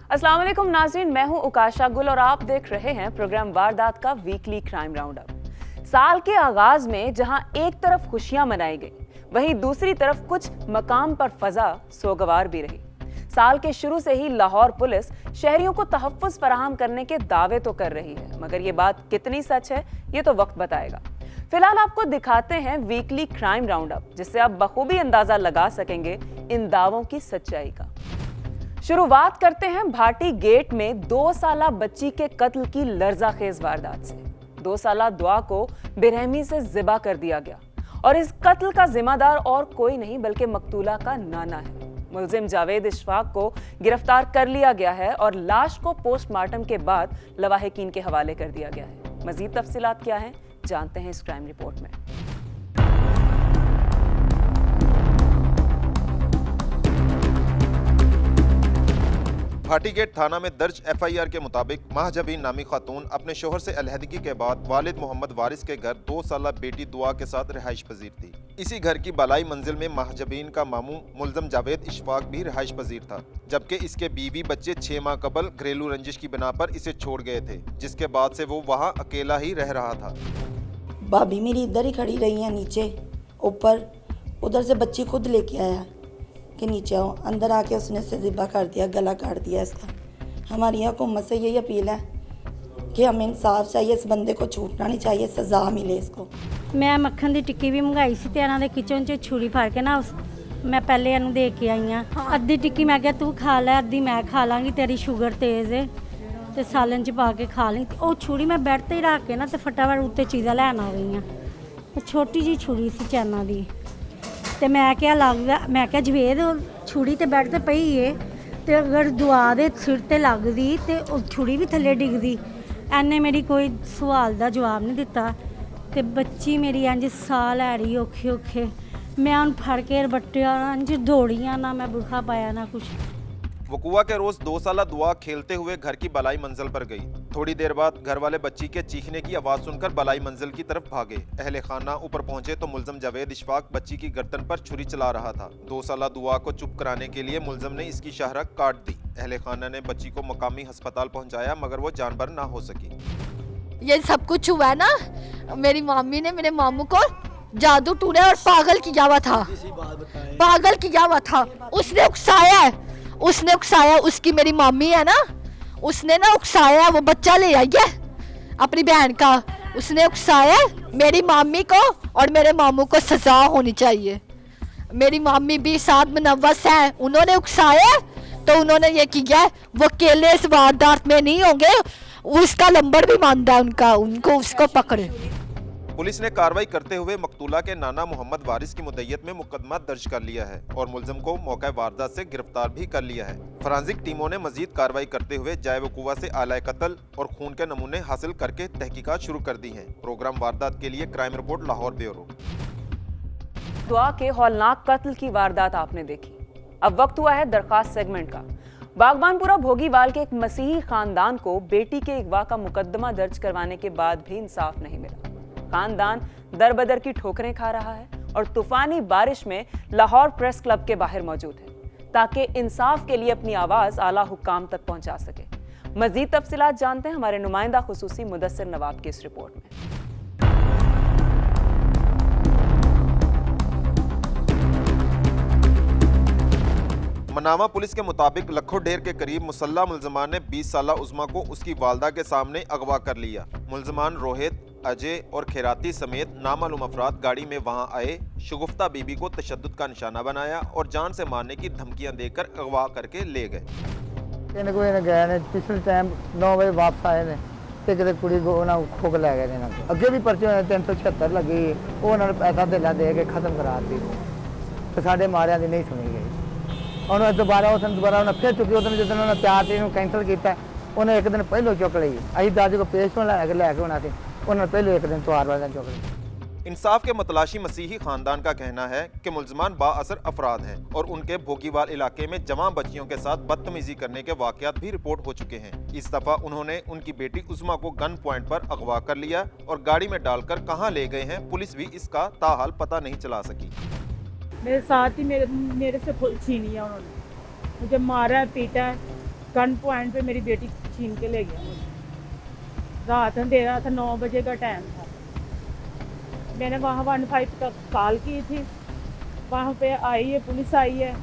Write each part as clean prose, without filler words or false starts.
अस्सलाम वालेकुम नाज़रीन, मैं हूं उकाशा गुल और आप देख रहे हैं प्रोग्राम वारदात का वीकली क्राइम राउंड अप। साल के आगाज में जहां एक तरफ खुशियां मनाई गई, वहीं दूसरी तरफ कुछ मकाम पर फजा सोगवार भी रही। साल के शुरू से ही लाहौर पुलिस शहरियों को तहफ़्फ़ुज़ फराहम करने के दावे तो कर रही है, मगर ये बात कितनी सच है ये तो वक्त बताएगा। फिलहाल आपको दिखाते हैं वीकली क्राइम राउंड अप, जिससे आप बखूबी अंदाजा लगा सकेंगे इन दावों की सच्चाई का। शुरुआत करते हैं भाटी गेट में 2 साला बच्ची के कत्ल की लर्ज़ाखेज वारदात से। 2 साला दुआ को बेरहमी से ज़िबा कर दिया गया और इस कत्ल का जिम्मेदार और कोई नहीं बल्कि मकतूला का नाना है। मुलजिम जावेद इशफाक को गिरफ्तार कर लिया गया है और लाश को पोस्टमार्टम के बाद लवाहिकीन के हवाले कर दिया गया है। मजीद तफसीलात क्या हैं जानते हैं इस क्राइम रिपोर्ट में। भाटीगेट थाना में दर्ज एफआईआर के मुताबिक महजबीन नामी खातून अपने शोहर से अलहदगी के बाद वालिद मोहम्मद वारिस के घर 2 साला बेटी दुआ के साथ रिहाइश पजीर थी। इसी घर की बालाई मंजिल में महजबीन का मामू मुलजम जावेद इशफाक भी रिहाइश पजीर था, जबकि इसके बीवी बच्चे 6 माह कबल घरेलू रंजिश की बिना पर इसे छोड़ गए थे, जिसके बाद से वो वहाँ अकेला ही रह रहा था। भाभी मेरी इधर ही खड़ी रही है, नीचे ऊपर, उधर से बच्ची खुद लेके आया कि नीचे आओ। अंदर आके उसने से ज़िबा कर दिया, गला काट दिया इसका। हमारी हुकूमत से यही अपील है कि हमें इंसाफ चाहिए, इस बंदे को छूटना नहीं चाहिए, सज़ा मिले इसको। मैं मक्खन की टिक्की भी मंगाई सी ते इन्हां दे किचन च छुरी फाड़ के ना मैं पहले इन्हूं दे के आई हाँ। अद्धी टिक्की मैं क्या तू खा लै, अद्धी मैं खा लांगी, तेरी शुगर तेज़ है ते सालन च पा के खा ली। वो छुरी मैं बैठ ते ही रख के ना ते फटाफट उत्ते चीज़ां लैन आ गई हाँ। छोटी जी छुरी सी चैना दी ते मैं क्या लगदा, मैं क्या जवेद छुरी ते बैठ ते पई है ते अगर दुआ दे सिर ते लगदी ते छुरी भी थल्ले डिगदी। इन्ने मेरी कोई सवाल दा जवाब नहीं दिता ते बच्ची मेरी इंज साह लै रही औखे औखे। मैं उन फड़ के रबट्टिया इंज दौड़ियां, ना मैं बुरखा पाया ना कुछ। वकुआ के रोज 2 साला दुआ खेलते हुए घर की बलाई मंजिल पर गई। थोड़ी देर बाद घर वाले बच्ची के चीखने की आवाज सुनकर बलाई मंजिल की तरफ भागे। अहले खाना ऊपर पहुंचे तो मुलजम जावेद इशफाक बच्ची की गर्दन पर छुरी चला रहा था। 2 साला दुआ को चुप कराने के लिए मुलजम ने इसकी शाहरग काट दी। अहले खाना ने बच्ची को मकामी अस्पताल पहुंचाया, मगर वो जानबर ना हो सकी। ये सब कुछ हुआ ना, मेरी मामी ने मेरे मामू को जादू टूने और पागल किया हुआ था, पागल किया हुआ था। उसने उकसाया, उसकी मेरी मामी है ना, उसने ना उकसाया, वो बच्चा ले आई है अपनी बहन का, उसने उकसाया मेरी मामी को और मेरे मामू को सजा होनी चाहिए। मेरी मामी भी साथ मुनव्वस है, उन्होंने उकसाया तो उन्होंने ये किया। वो अकेले इस वारदात में नहीं होंगे, उसका नंबर भी मानता है उनका, उनको उसको पकड़े। पुलिस ने कार्रवाई करते हुए मकतूला के नाना मोहम्मद वारिस की मुद्दयत में मुकदमा दर्ज कर लिया है और मुलजिम को मौका वारदात से गिरफ्तार भी कर लिया है। फोरेंसिक टीमों ने मजीद कार्रवाई करते हुए जाए वकूआ से आलाए कत्ल और खून के नमूने हासिल करके तहकीकात शुरू कर दी हैं। प्रोग्राम वारदात के लिए क्राइम रिपोर्ट लाहौर ब्यूरो। दुआ के हौलनाक कत्ल की वारदात आपने देखी, अब वक्त हुआ है दरखास्त सेगमेंट का। बागबानपुरा भोगीवाल के एक मसीही खानदान को बेटी के अगवा का मुकदमा दर्ज करवाने के बाद भी इंसाफ नहीं मिला। खानदान दरबदर की ठोकरें खा रहा है और तूफानी बारिश में लाहौर प्रेस क्लब के बाहर मौजूद है, ताकि इंसाफ के लिए अपनी आवाज आला हुक्काम तक पहुंचा सके। मजीद तफसीलात जानते हैं हमारे नुमाइंदा खुसूसी मुदस्सिर नवाब की इस रिपोर्ट में। मनामा पुलिस के मुताबिक लखो ढेर के करीब मुसल्ला मुलजमान ने 20 साला उज़मा को उसकी वालदा के सामने अगवा कर लिया। मुलजमान रोहित, अजय और खैराती समेत नामालूम अफराद गाड़ी में वहां आए, शगुफ्ता बीबी को तशद्दुद का निशाना बनाया और जान से मारने की धमकियां देकर अगवा करके ले गए। पिछले टाइम 9 बजे वापस आए ने ते किते कुड़ी को ना खोक ले गए ने। अगे भी पर्चे 376 लगी, वो उन्होंने पैसा धेला दे के खत्म करा दी तो साढ़े मारिया की नहीं सुनी गई। उन्होंने दोबारा उन्हें फिर चुकी, उस जिस दिन उन्होंने 4 दिन कैंसल किया, उन्हें एक दिन पहलों चुक ली। अभी दादी को पेश लैके होना थी, उन्होंने पहले एक दिन त्योहार वाले दिन चुक ली। इंसाफ के मतलाशी मसीही खानदान का कहना है कि मुलजमान बाअसर अफराद हैं और उनके भोगीवाल इलाके में जवां बच्चियों के साथ बदतमीजी करने के वाकयात भी रिपोर्ट हो चुके हैं। इस दफा उन्होंने उनकी बेटी उज़मा को गन पॉइंट पर अगवा कर लिया और गाड़ी में डालकर कहां ले गए हैं पुलिस भी इसका ताहाल पता नहीं चला सकी। मेरे साथ ही मेरे से छीनी है उन्होंने, मुझे मारा है, पीटा है गन पॉइंट पे मेरी बेटी छीन के ले गया मुझे। रात अंधेरा था, 9 बजे का टाइम था। मैंने वहाँ 15 तक कॉल की थी, वहाँ पे आई है, पुलिस आई है।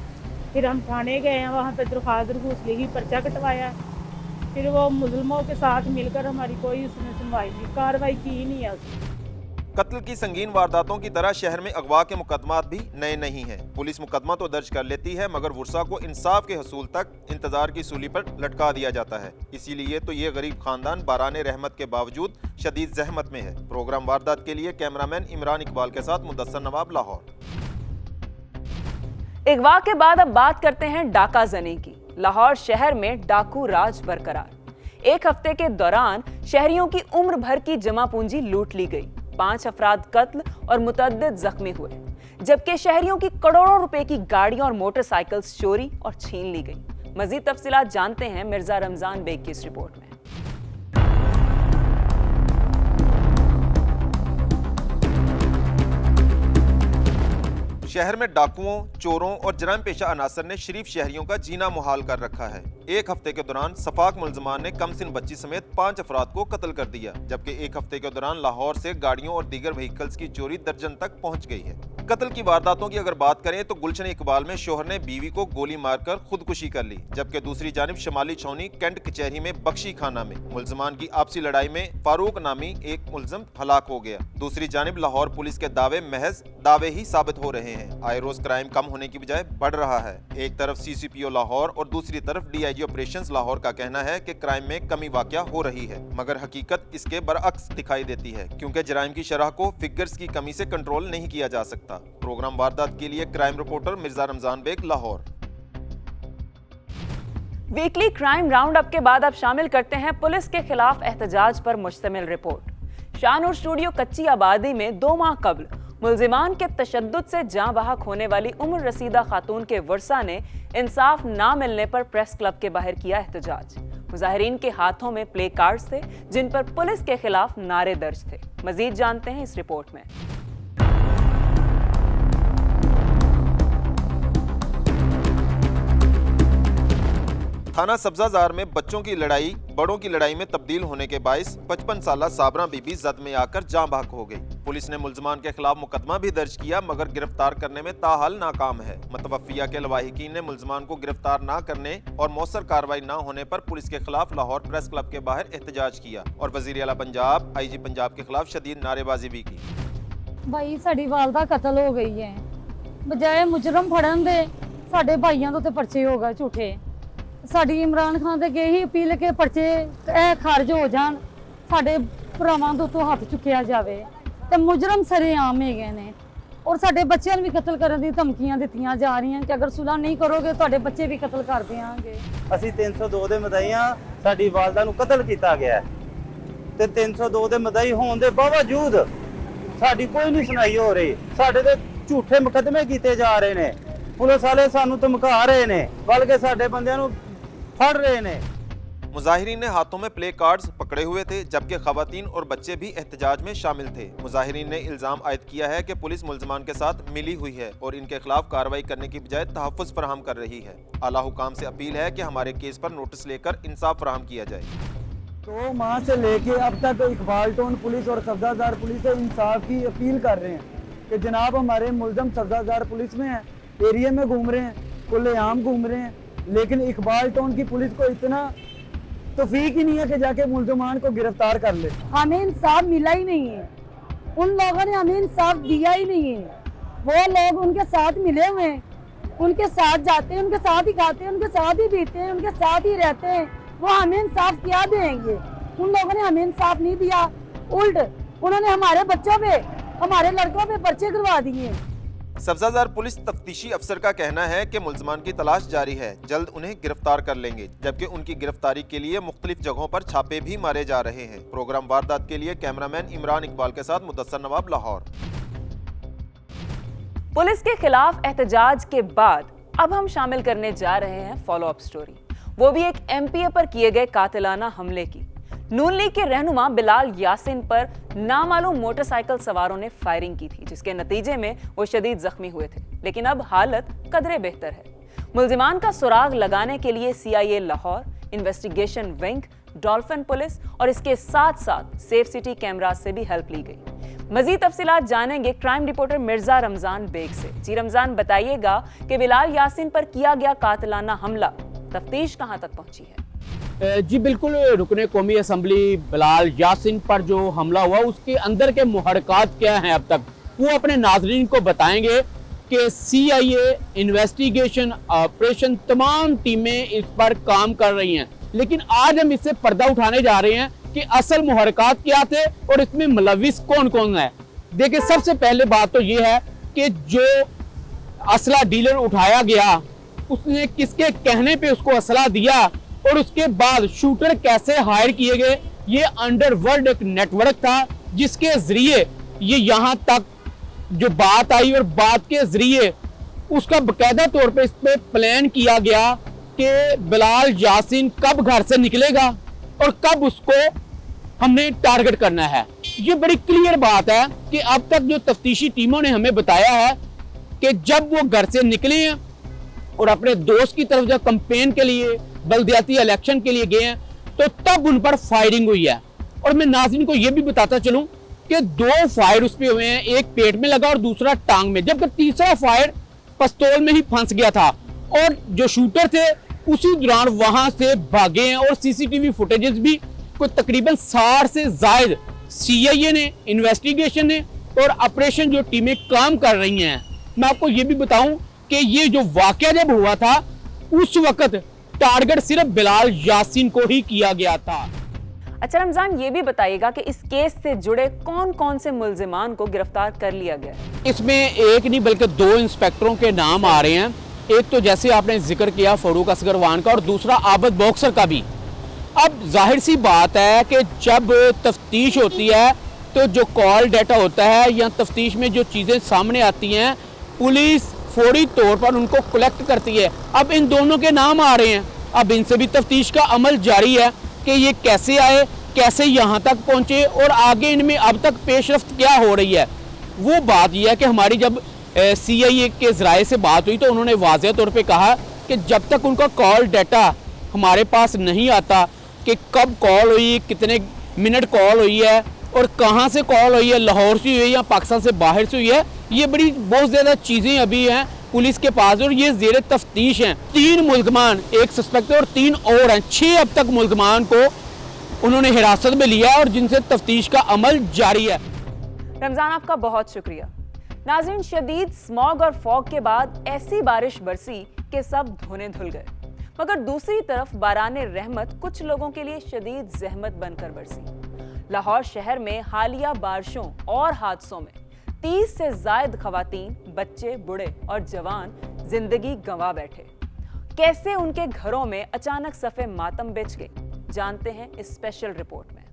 फिर हम थाने गए हैं, वहाँ पे दरख्वास्त लिखी, पर्चा कटवाया। फिर वो मुजल्मों के साथ मिलकर हमारी कोई उसने सुनवाई नहीं, कार्रवाई की ही नहीं है उसने। कत्ल की संगीन वारदातों की तरह शहर में अगवा के मुकदमात भी नए नहीं हैं। पुलिस मुकदमा तो दर्ज कर लेती है, मगर वुरसा को इंसाफ के हसूल तक इंतजार की सूली पर लटका दिया जाता है। इसीलिए तो ये गरीब खानदान बाराने रहमत के बावजूद शदीद जहमत में है। प्रोग्राम वारदात के लिए कैमरामैन इमरान इकबाल के साथ मुदस्सर नवाब, लाहौर। अगवा के बाद अब बात करते हैं डाका जनी की। लाहौर शहर में डाकू राज बरकरार। एक हफ्ते के दौरान शहरियों की उम्र भर की जमा पूंजी लूट ली गई। 5 अफराद कत्ल और मुतअद्दिद जख्मी हुए, जबकि शहरियों की करोड़ों रुपए की गाड़ियां और मोटरसाइकिल्स चोरी और छीन ली गई। मजीद तफसीलात जानते हैं मिर्जा रमजान बेग की इस रिपोर्ट में। शहर में डाकुओं, चोरों और जराइम पेशा अनासर ने शरीफ शहरियों का जीना मुहाल कर रखा है। एक हफ्ते के दौरान सफाक मुलजमान ने कमसिन बच्ची समेत 5 अफराद को कत्ल कर दिया, जबकि एक हफ्ते के दौरान लाहौर से गाड़ियों और दीगर व्हीकल्स की चोरी दर्जन तक पहुंच गई है। कत्ल की वारदातों की अगर बात करें तो गुलशन इकबाल में शोहर ने बीवी को गोली मारकर खुदकुशी कर ली, जबकि दूसरी जानिब शमाली छौनी कैंट कचहरी में बख्शी खाना में मुलजमान की आपसी लड़ाई में फारूक नामी एक मुलजम हलाक हो गया। दूसरी जानिब लाहौर पुलिस के दावे महज दावे ही साबित हो रहे हैं। आए रोज क्राइम कम होने की बजाय बढ़ रहा है। एक तरफ CCPO लाहौर और दूसरी तरफ DIG ऑपरेशंस लाहौर का कहना है कि क्राइम में कमी वाकया हो रही है, मगर हकीकत इसके बरअक्स दिखाई देती है, क्योंकि जराइम की शरह को फिगर्स की कमी से कंट्रोल नहीं किया जा सकता। प्रोग्राम वारदात के लिए crime reporter Mirza Ramzan Baig, Lahore. Weekly crime round up के बाद अब शामिल करते हैं पुलिस के खिलाफ एहतजाज पर मुश्तमिल रिपोर्ट। शाहनूर स्टूडियो कच्ची आबादी में 2 माह कबल मुल्जिमान के तशद्दुद से जाँ बहक होने वाली उम्र रसीदा खातून के वर्सा ने इंसाफ ना मिलने पर प्रेस क्लब के बाहर किया एहतजाज। मुजाहिरीन के हाथों में प्ले कार्ड्स थे जिन पर पुलिस के खिलाफ नारे दर्ज थे। मजीद जानते हैं इस रिपोर्ट में। थाना सब्जाजार में बच्चों की लड़ाई बड़ों की लड़ाई में तब्दील होने के बाइस 55 साला साबरा बीबी जद में आकर जाँ बहक हो गई। पुलिस ने मुल्जमान के खिलाफ मुकदमा भी दर्ज किया, मगर गिरफ्तार करने में ताहाल नाकाम है। मुतवफ़िया के लवाहिकीन ने मुल्जमान को गिरफ्तार न करने और मौसर कार्रवाई न होने पर पुलिस के खिलाफ लाहौर प्रेस क्लब के बाहर एहतजाज किया और वज़ीर आला पंजाब IG पंजाब के खिलाफ शदीद नारेबाजी भी की। भाई साड़ी वालदा कतल हो गई है, बजाय मुजरम फड़न दे साडे भाइयों तो परचे हो गए झूठे। साडी इमरान खान दे ही अपील के परचे खारिज हो जान, साडे भरावां तो हथ चुकिया जावे ते मुजरम सरेआम है गए ने और साडे बच्चों भी कतल करने दी धमकियां दित्तियां जा रही हैं कि अगर सुलह नहीं करोगे तो बच्चे भी कतल कर देंगे। ਅਸੀਂ 302 ਦੇ ਮਦਈਆਂ ਸਾਡੀ ਵਾਲਦਾ ਨੂੰ ਕਤਲ ਕੀਤਾ ਗਿਆ ਤੇ 302 ਦੇ ਮਦਈ ਹੋਣ ਦੇ ਬਾਵਜੂਦ ਸਾਡੀ ਕੋਈ ਨਹੀਂ ਸੁਣਾਈ ਹੋ ਰਹੀ। ਸਾਡੇ ਤੇ ਝੂਠੇ ਮੁਕੱਦਮੇ ਕੀਤੇ ਜਾ ਰਹੇ ਨੇ, ਪੁਲਿਸ ਵਾਲੇ ਸਾਨੂੰ ਧਮਕਾ ਰਹੇ ਨੇ, ਬਲਕਿ ਸਾਡੇ ਬੰਦਿਆਂ ਨੂੰ फड़ रहे ने। मुजाहिरीन ने हाथों में प्ले कार्ड्स पकड़े हुए थे, जबकि खवातीन और बच्चे भी एहतजाज में शामिल थे। मुजाहिरीन ने इल्जाम आयद किया है कि पुलिस मुल्जमान के साथ मिली हुई है और इनके खिलाफ कार्रवाई करने की बजाय तहफ़्फ़ुज़ फराहम कर रही है। आला हुकाम से अपील है कि हमारे केस पर नोटिस लेकर इंसाफ फराहम किया जाए। 2 माह से लेके अब तक इकबाल टाउन पुलिस और सब्जाजार पुलिस से इंसाफ की अपील कर रहे हैं कि जनाब हमारे मुल्ज़म सब्जाजार पुलिस में है, एरिया में घूम रहे हैं, खुलेआम घूम रहे हैं, लेकिन इकबाल टाउन की पुलिस को इतना तौफीक ही नहीं है कि जाके मुल्जमान को गिरफ्तार कर ले। हमें इंसाफ मिला ही नहीं है, उन लोगों ने हमें इंसाफ दिया ही नहीं है। वो लोग उनके साथ मिले हुए हैं, उनके साथ जाते हैं, उनके साथ ही खाते हैं, उनके साथ ही पीते हैं, उनके साथ ही रहते हैं। वो हमें इंसाफ क्या देंगे? उन लोगों ने हमें इंसाफ नहीं दिया, उल्ट उन्होंने हमारे बच्चों पे, हमारे लड़कों पे पर्चे करवा दिए। सब्जाजार पुलिस तफ्तीशी अफसर का कहना है कि मुल्जमान की तलाश जारी है, जल्द उन्हें गिरफ्तार कर लेंगे, जबकि उनकी गिरफ्तारी के लिए मुख्तलिफ जगहों पर छापे भी मारे जा रहे हैं। प्रोग्राम वारदात के लिए कैमरामैन इमरान इकबाल के साथ मुदस्सर नवाब, लाहौर। पुलिस के खिलाफ एहतजाज के बाद अब हम शामिल करने जा रहे हैं फॉलो अप स्टोरी, वो भी एक MPA पर किए गए कातिलाना हमले की। नून लीग के रहनुमा बिलाल यासिन पर नामालूम मोटरसाइकिल सवारों ने फायरिंग की थी, जिसके नतीजे में वो शदीद जख्मी हुए थे, लेकिन अब हालत कदरे बेहतर है। मुल्जिमान का सुराग लगाने के लिए CIA Lahore, investigation wing, dolphin police और इसके साथ साथ सेफ सिटी कैमरा से भी हेल्प ली गई। मजीद तफसीलात जानेंगे क्राइम रिपोर्टर मिर्जा रमजान बेग से। जी रमजान, बताइएगा कि बिलाल यासीन पर किया गया कातिलाना हमला, तफ्तीश कहां तक पहुंची है? जी बिल्कुल, रुकने कौमी असम्बली बिलाल यासीन पर जो हमला हुआ उसके अंदर के मुहरकात क्या हैं अब तक, वो अपने नाजरीन को बताएंगे कि CIA इन्वेस्टिगेशन ऑपरेशन तमाम टीमें इस पर काम कर रही हैं। लेकिन आज हम इससे पर्दा उठाने जा रहे हैं कि असल मुहरकात क्या थे और इसमें मुलविस कौन कौन है। देखिए, सबसे पहले बात तो ये है कि जो असला डीलर उठाया गया उसने किसके कहने पे उसको असला दिया और उसके बाद शूटर कैसे हायर किए गए। ये अंडरवर्ल्ड एक नेटवर्क था जिसके जरिए ये यहाँ तक जो बात आई और बात के जरिए उसका बकायदा तौर पे इस पे प्लान किया गया कि बिलाल यासीन कब घर से निकलेगा और कब उसको हमने टारगेट करना है। ये बड़ी क्लियर बात है कि अब तक जो तफ्तीशी टीमों ने हमें बताया है कि जब वो घर से निकले हैं और अपने दोस्त की तरफ जब कैंपेन के लिए बल्दियाती इलेक्शन के लिए गए हैं तो तब उन पर फायरिंग हुई है। और मैं नाज़रीन को यह भी बताता चलूं कि 2 फायर उस पे हुए हैं, एक पेट में लगा और दूसरा टांग में, जबकि तीसरा फायर पिस्तौल में ही फंस गया था। और जो शूटर थे उसी दौरान वहां से भागे हैं और CCTV फुटेजेस भी कोई तकरीबन 60 से ज्यादा CIA ने, इन्वेस्टिगेशन ने और ऑपरेशन जो टीमें काम कर रही हैं। मैं आपको ये भी बताऊं कि ये जो वाकया जब हुआ था उस वक्त टारगेट सिर्फ बिलाल यासीन को ही किया गया था। अच्छा रमजान, ये भी बताइएगा कि इस केस से जुड़े कौन कौन से मुल्जिमान को गिरफ्तार कर लिया गया है? इसमें एक नहीं बल्कि 2 इंस्पेक्टरों के नाम आ रहे हैं। एक तो जैसे आपने जिक्र किया फारूक असगरवान का और दूसरा आबद बॉक्सर का भी। अब जाहिर सी बात है कि जब तफ्तीश होती है तो जो कॉल डाटा होता है या तफ्तीश में जो चीज़ें सामने आती हैं पुलिस फौरी तौर पर उनको कलेक्ट करती है। अब इन दोनों के नाम आ रहे हैं, अब इनसे भी तफ्तीश का अमल जारी है कि ये कैसे आए, कैसे यहाँ तक पहुँचे और आगे इनमें अब तक पेशरफ्त क्या हो रही है। वो बात यह है कि हमारी जब CIA के ज़राए से बात हुई तो उन्होंने वाज़ेह तौर पे कहा कि जब तक उनका कॉल डाटा हमारे पास नहीं आता कि कब कॉल हुई, कितने मिनट कॉल हुई है और कहाँ से कॉल हुई है, लाहौर से हुई है या पाकिस्तान से बाहर से हुई है, ये बड़ी बहुत ज़्यादा चीज़ें अभी हैं पुलिस के पास और ये ज़ेर तफ्तीश हैं। 3 मुल्ज़मान, एक सस्पेक्ट और 3 और हैं, 6 अब तक मुल्ज़मान को उन्होंने हिरासत में लिया और जिनसे तफ्तीश का अमल जारी है। रमजान, आपका बहुत शुक्रिया। नाज़रीन, शदीद स्मॉग और फॉग के बाद ऐसी बारिश बरसी कि सब धुने धुल गए, मगर दूसरी तरफ बाराने रहमत कुछ लोगों के लिए शदीद जहमत बनकर बरसी। लाहौर शहर में हालिया बारिशों और हादसों में 30 से ज्यादा खवातीन, बच्चे, बूढ़े और जवान जिंदगी गंवा बैठे। कैसे उनके घरों में अचानक सफ़े मातम बिछ गए, जानते हैं इस स्पेशल रिपोर्ट में।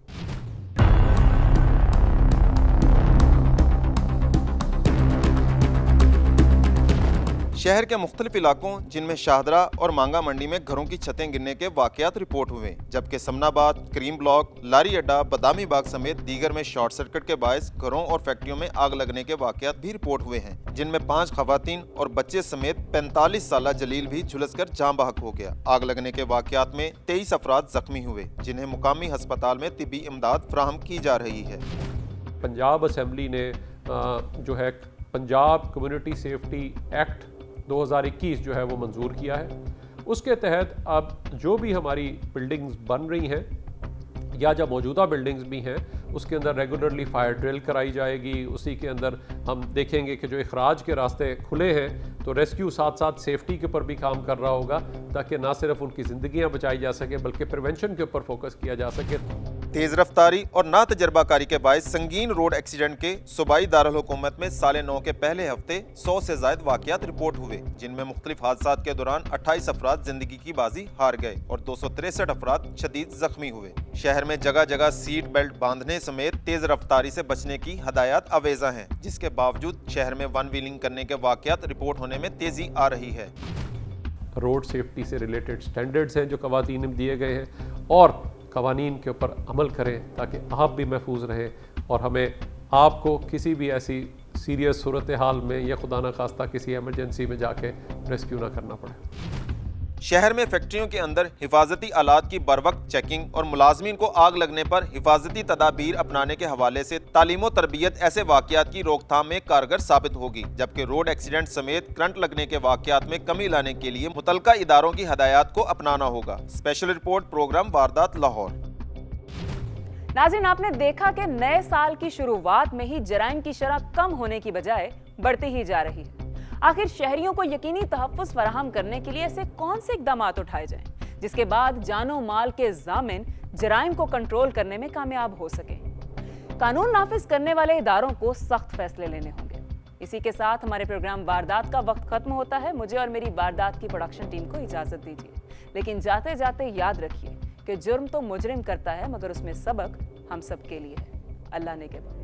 शहर के मुख्तलिफ इलाकों जिनमें शाहदरा और मांगा मंडी में घरों की छतें गिरने के वाकयात रिपोर्ट हुए, जबकि समनाबाद, क्रीम ब्लॉक, लारी अड्डा, बदामी बाग समेत दीगर में शॉर्ट सर्किट के बायस घरों और फैक्ट्रियों में आग लगने के वाकयात भी रिपोर्ट हुए हैं, जिनमें 5 खवातीन और बच्चे समेत 45 साला जलील भी झुलसकर जान बहक हो गया। आग लगने के वाकयात में 23 अफराद जख्मी हुए, जिन्हें मुकामी अस्पताल में तिब्बी इमदाद फराहम की जा रही है। पंजाब असम्बली ने जो है पंजाब कम्युनिटी सेफ्टी एक्ट 2021 जो है वो मंजूर किया है। उसके तहत अब जो भी हमारी बिल्डिंग्स बन रही हैं या जब मौजूदा बिल्डिंग्स भी हैं उसके अंदर रेगुलरली फायर ड्रिल कराई जाएगी। उसी के अंदर हम देखेंगे कि जो इखराज के रास्ते खुले हैं तो रेस्क्यू साथ साथ सेफ्टी के ऊपर भी काम कर रहा होगा ताकि ना सिर्फ उनकी ज़िंदगियां बचाई जा सके बल्कि प्रिवेंशन के ऊपर फोकस किया जा सके। तेज रफ्तारी और ना तजर्बाकारी के बायस संगीन रोड एक्सीडेंट के सूबाई दारुल हुकूमत में साले 9 के पहले हफ्ते 100 से ज्यादा वाकयात रिपोर्ट हुए, जिनमें मुख्तलिफ हादसात के दौरान 28 अफराद जिंदगी की बाजी हार गए और 263 अफराद शदीद जख्मी हुए। शहर में जगह जगह सीट बेल्ट बांधने समेत तेज रफ्तारी से बचने की हदायत अवेजा हैं, जिसके बावजूद शहर में वन व्हीलिंग करने के वाकयात रिपोर्ट होने में तेजी आ रही है। रोड सेफ्टी से रिलेटेड स्टैंडर्ड्स हैं जो कवानीन में दिए गए हैं और कवानीन के ऊपर अमल करें ताकि आप भी महफूज रहें और हमें आपको किसी भी ऐसी सीरियस सूरत हाल में या खुदा न खास्ता किसी एमरजेंसी में जाके रेस्क्यू ना करना पड़े। शहर में फैक्ट्रियों के अंदर हिफाजती आलात की बरवक्त चेकिंग और मुलाजमीन को आग लगने पर हिफाजती तदाबीर अपनाने के हवाले से तालीम और तरबियत ऐसे वाकयात की रोकथाम में कारगर साबित होगी, जबकि रोड एक्सीडेंट समेत करंट लगने के वाकयात में कमी लाने के लिए मुतलका इदारों की हदायत को अपनाना होगा। स्पेशल रिपोर्ट, प्रोग्राम वारदात, लाहौर। नाज़रीन, आपने देखा कि नए साल की शुरुआत में ही जराइम की शरह कम होने की बजाय बढ़ती ही जा रही है। आखिर शहरियों को यकीनी तहफ़्फ़ुज़ फराहम करने के लिए ऐसे कौन से इक़दाम उठाए जाएं जिसके बाद जानो माल के ज़ामिन जराइम को कंट्रोल करने में कामयाब हो सके। कानून नाफिज करने वाले इदारों को सख्त फैसले लेने होंगे। इसी के साथ हमारे प्रोग्राम वारदात का वक्त खत्म होता है। मुझे और मेरी वारदात की प्रोडक्शन टीम को इजाज़त दीजिए, लेकिन जाते जाते याद रखिए कि जुर्म तो मुजरिम करता है, मगर उसमें सबक हम सब के लिए है। अल्लाह ने के बाद।